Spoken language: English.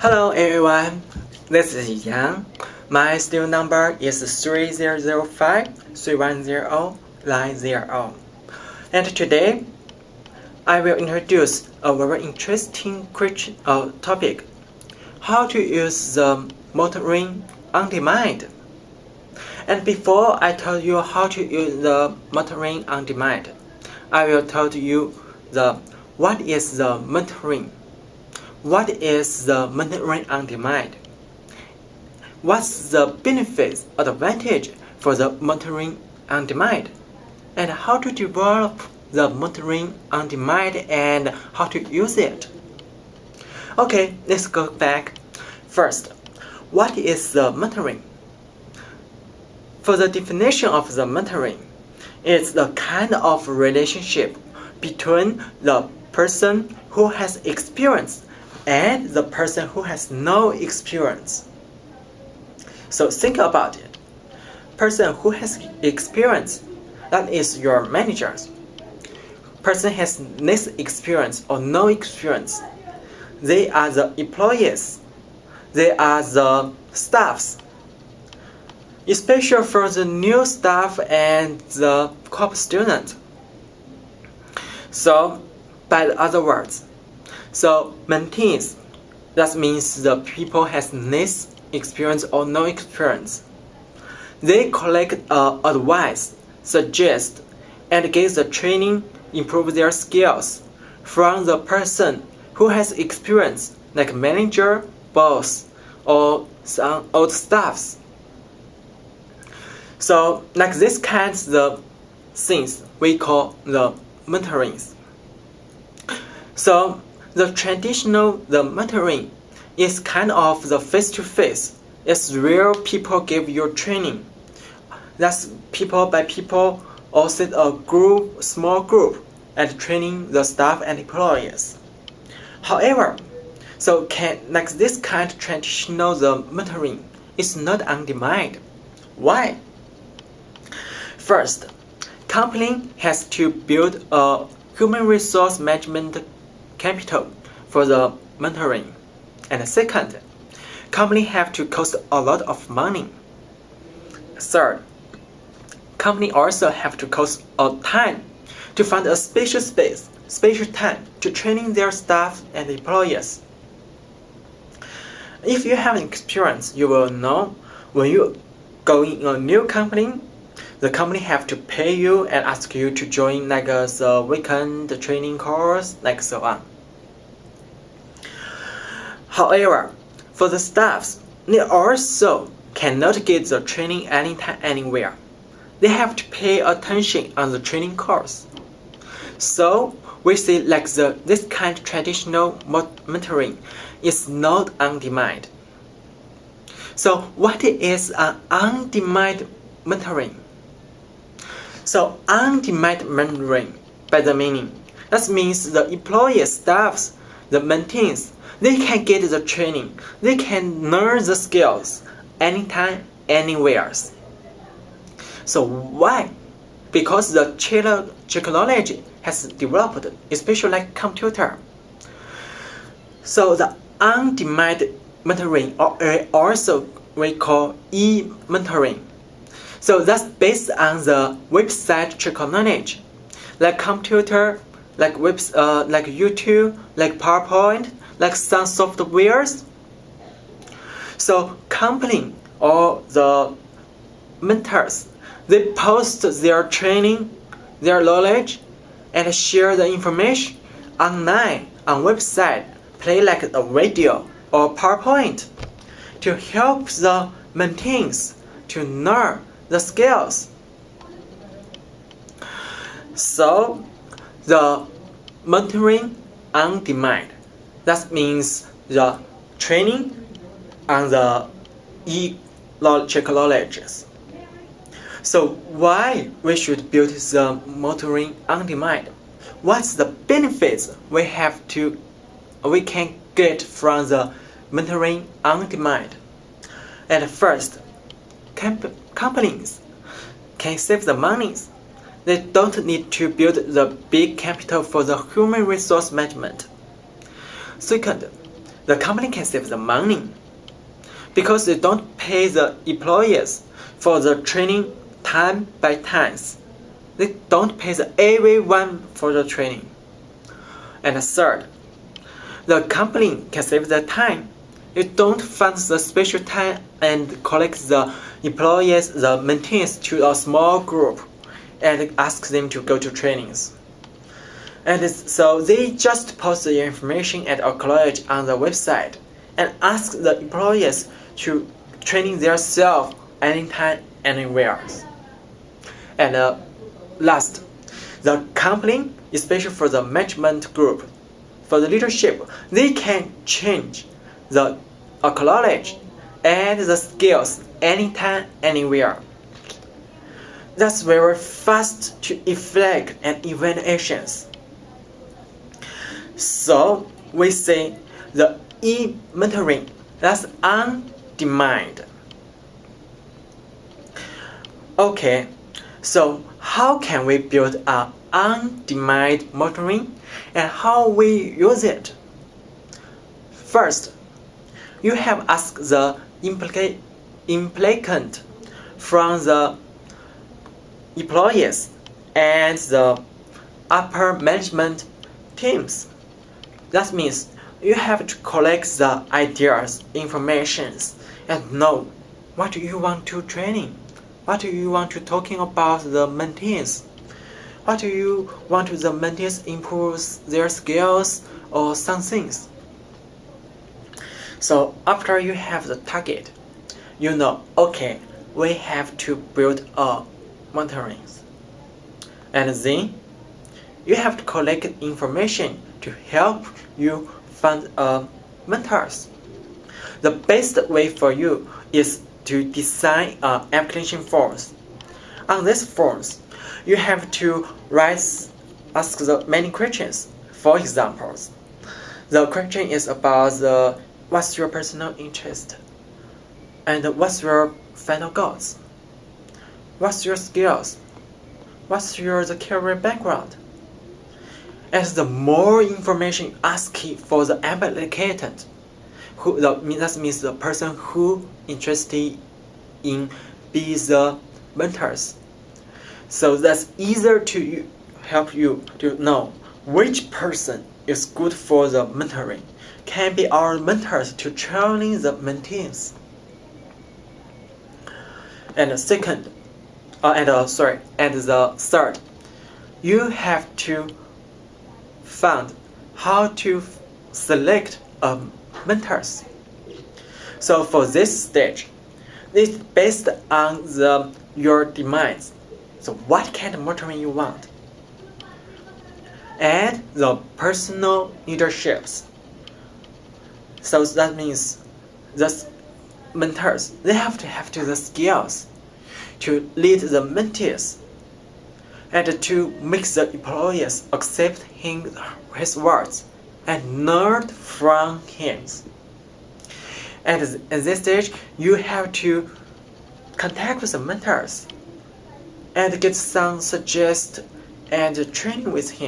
Hello everyone, this is Yang. My student number is 3005-310-990. And today, I will introduce a very interesting topic: how to use the motoring on demand. And before I tell you how to use the motoring on demand, I will tell you what is the mentoring. What is the mentoring on demand? What's the benefits, advantage for the mentoring on demand? And how to develop the mentoring on demand and how to use it? Okay, let's go back. First, what is the mentoring? For the definition of the mentoring, it's the kind of relationship between the person who has experience and the person who has no experience. So think about it. Person who has experience, that is your managers. Person has less experience or no experience, they are the employees. They are the staffs. Especially for the new staff and the corp student. So, by other words, mentees, that means the people has less experience or no experience. They collect advice, suggest, and give the training, improve their skills from the person who has experience, like manager, boss, or some old staffs. So, like this kinds of things we call the mentoring. So, the traditional mentoring is kind of the face-to-face. It's real people give you training. That's people by people or set a group, small group, and training the staff and employees. However, like this kind of traditional mentoring is not on demand. Why? First, company has to build a human resource management capital for the mentoring. And second, company have to cost a lot of money. Third, company also have to cost a time to find a special space, special time to training their staff and employees. If you have an experience, you will know when you go in a new company, the company have to pay you and ask you to join like the weekend training course, like so on. However, for the staffs, they also cannot get the training anytime, anywhere. They have to pay attention on the training course. So we say like this kind of traditional mentoring is not on demand. So what is an on-demand mentoring? So on-demand mentoring, by the meaning, that means the employee staffs, the mentees, they can get the training, they can learn the skills anytime, anywhere. So why? Because the technology has developed, especially like computer. So the on-demand mentoring, or also we call e-mentoring. So that's based on the website technology, like computer, like like YouTube, like PowerPoint, like some softwares. So company or the mentors, they post their training, their knowledge, and share the information online on website, play like a radio or PowerPoint to help the mentees to learn the skills. So the mentoring on demand, that means the training on the technologies. So why we should build the mentoring on demand? What's the benefits we can get from the mentoring on demand? And first, companies can save the money. They don't need to build the big capital for the human resource management. Second, the company can save the money because they don't pay the employees for the training time by times. They don't pay everyone for the training. And third, the company can save the time. You don't fund the special time and collect the employees, the maintenance to a small group and ask them to go to trainings. And so they just post the information at a college on the website and ask the employees to training themselves anytime, anywhere. And last, the company, especially for the management group, for the leadership, they can change the college and the skills anytime, anywhere. That's very fast to effect and evaluations. So we say the e-mentoring, that's on demand. Okay, so how can we build an on-demand mentoring and how we use it? First, you have asked the implicant from the employees and the upper management teams. That means you have to collect the ideas, informations, and know what do you want to training, what do you want to talking about the maintenance, what do you want the maintenance improve their skills or some things. So after you have the target, you know, okay, we have to build a mentoring. And then you have to collect information to help you find mentors. The best way for you is to design application forms. On these forms, you have to ask the many questions. For example, the question is about what's your personal interest, and what's your final goals, what's your skills, what's the career background. As the more information you ask for the applicant, that means the person who interested in be the mentors. So that's easier to help you to know which person is good for the mentoring, can be our mentors to training the mentees. And the third, you have to find how to select mentors. So for this stage, it's based on your demands. So what kind of mentoring you want, and the personal leaderships. So that means the mentors, they have to have the skills to lead the mentees and to make the employees accept his words and learn from him. And at this stage, you have to contact with the mentors and get some suggestions and training with him.